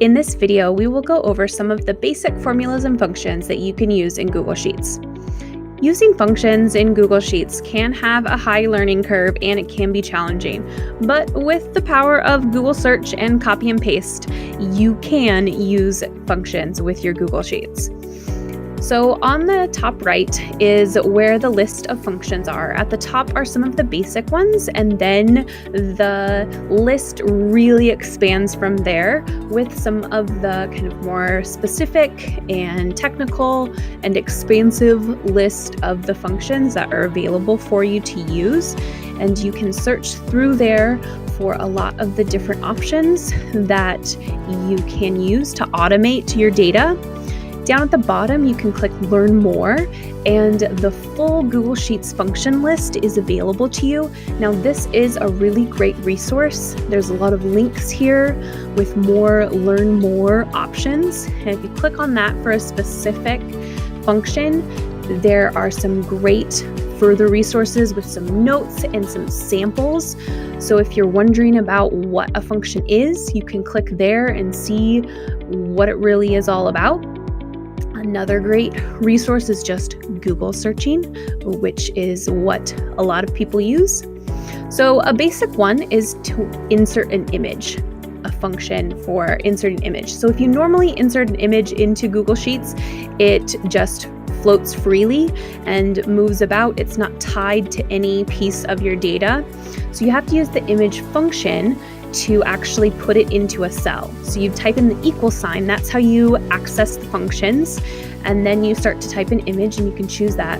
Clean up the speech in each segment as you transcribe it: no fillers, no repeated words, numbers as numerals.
In this video, we will go over some of the basic formulas and functions that you can use in Google Sheets. Using functions in Google Sheets can have a high learning curve and it can be challenging, but with the power of Google search and copy and paste, you can use functions with your Google Sheets. So on the top right is where the list of functions are. At the top are some of the basic ones, and then the list really expands from there with some of the kind of more specific and technical and expansive list of the functions that are available for you to use. And you can search through there for a lot of the different options that you can use to automate your data. Down at the bottom, you can click Learn More, and the full Google Sheets function list is available to you. Now, this is a really great resource. There's a lot of links here with more Learn More options. And if you click on that for a specific function, there are some great further resources with some notes and some samples. So if you're wondering about what a function is, you can click there and see what it really is all about. Another great resource is just Google searching, which is what a lot of people use. So a basic one is to insert an image, a function for inserting image. So if you normally insert an image into Google Sheets, it just floats freely and moves about. It's not tied to any piece of your data. So you have to use the image function to actually put it into a cell. So you type in the equal sign, that's how you access the functions, and then you start to type an image and you can choose that.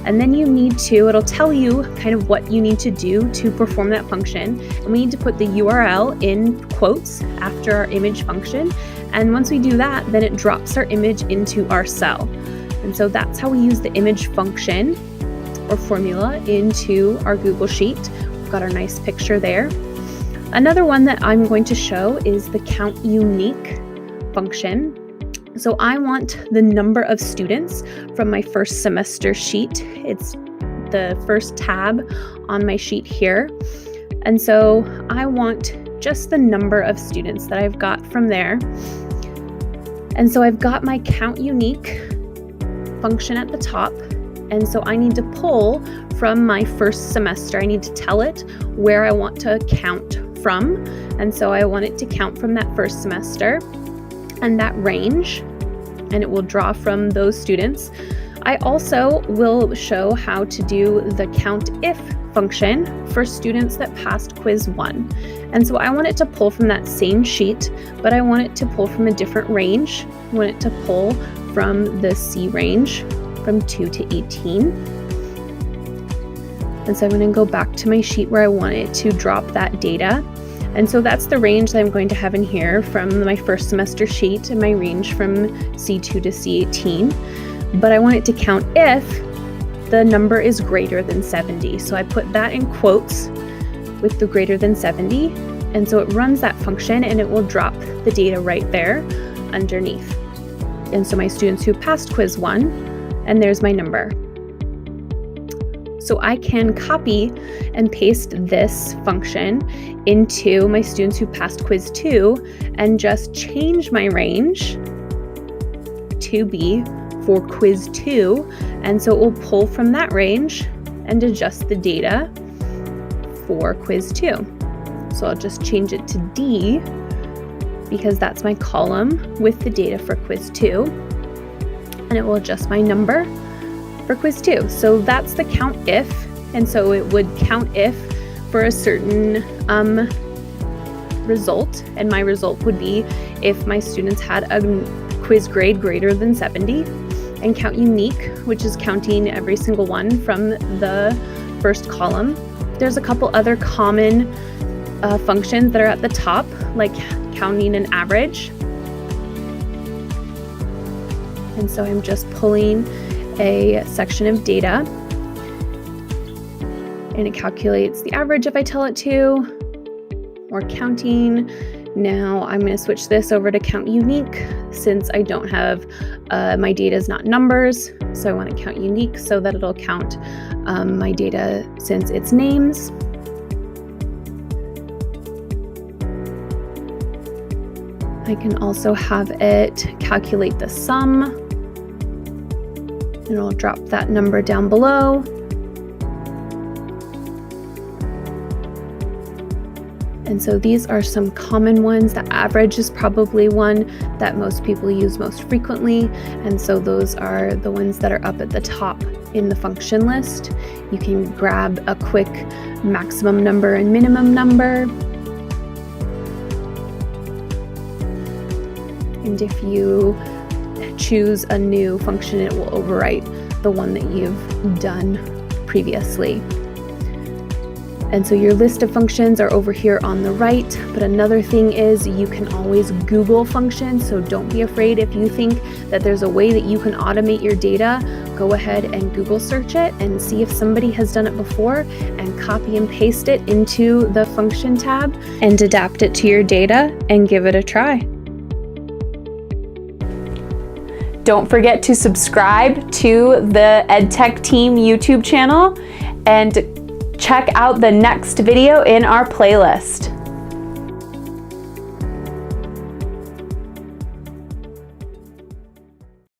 And then it'll tell you kind of what you need to do to perform that function. And we need to put the URL in quotes after our image function. And once we do that, then it drops our image into our cell. And so that's how we use the image function or formula into our Google Sheet. We've got our nice picture there. Another one that I'm going to show is the count unique function. So I want the number of students from my first semester sheet. It's the first tab on my sheet here. And so I want just the number of students that I've got from there. And so I've got my count unique function at the top. And so I need to pull from my first semester. I need to tell it where I want to count from. And so I want it to count from that first semester and that range, and it will draw from those students. I also will show how to do the count if function for students that passed quiz 1. And so I want it to pull from that same sheet, but I want it to pull from a different range. I want it to pull from the C range from 2 to 18. And so I'm going to go back to my sheet where I want it to drop that data. And so that's the range that I'm going to have in here from my first semester sheet and my range from C2 to C18. But I want it to count if the number is greater than 70. So I put that in quotes with the greater than 70. And so it runs that function and it will drop the data right there underneath. And so my students who passed quiz 1, and there's my number. So I can copy and paste this function into my students who passed quiz 2 and just change my range to be for quiz 2. And so it will pull from that range and adjust the data for quiz 2. So I'll just change it to D because that's my column with the data for quiz 2. And it will adjust my number for quiz 2. So that's the count if, and so it would count if for a certain result, and my result would be if my students had a quiz grade greater than 70, and count unique, which is counting every single one from the first column. There's a couple other common functions that are at the top, like counting an average. And so I'm just pulling a section of data and it calculates the average if I tell it to, or counting. Now I'm going to switch this over to count unique since I don't have, my data is not numbers. So I want to count unique so that it'll count my data since it's names. I can also have it calculate the sum. And I'll drop that number down below. And so these are some common ones. The average is probably one that most people use most frequently. And so those are the ones that are up at the top in the function list. You can grab a quick maximum number and minimum number. And if you choose a new function, it will overwrite the one that you've done previously. And so your list of functions are over here on the right, but another thing is you can always Google functions, so don't be afraid. If you think that there's a way that you can automate your data, go ahead and Google search it and see if somebody has done it before, and copy and paste it into the function tab and adapt it to your data and give it a try. Don't forget to subscribe to the EdTech Team YouTube channel and check out the next video in our playlist.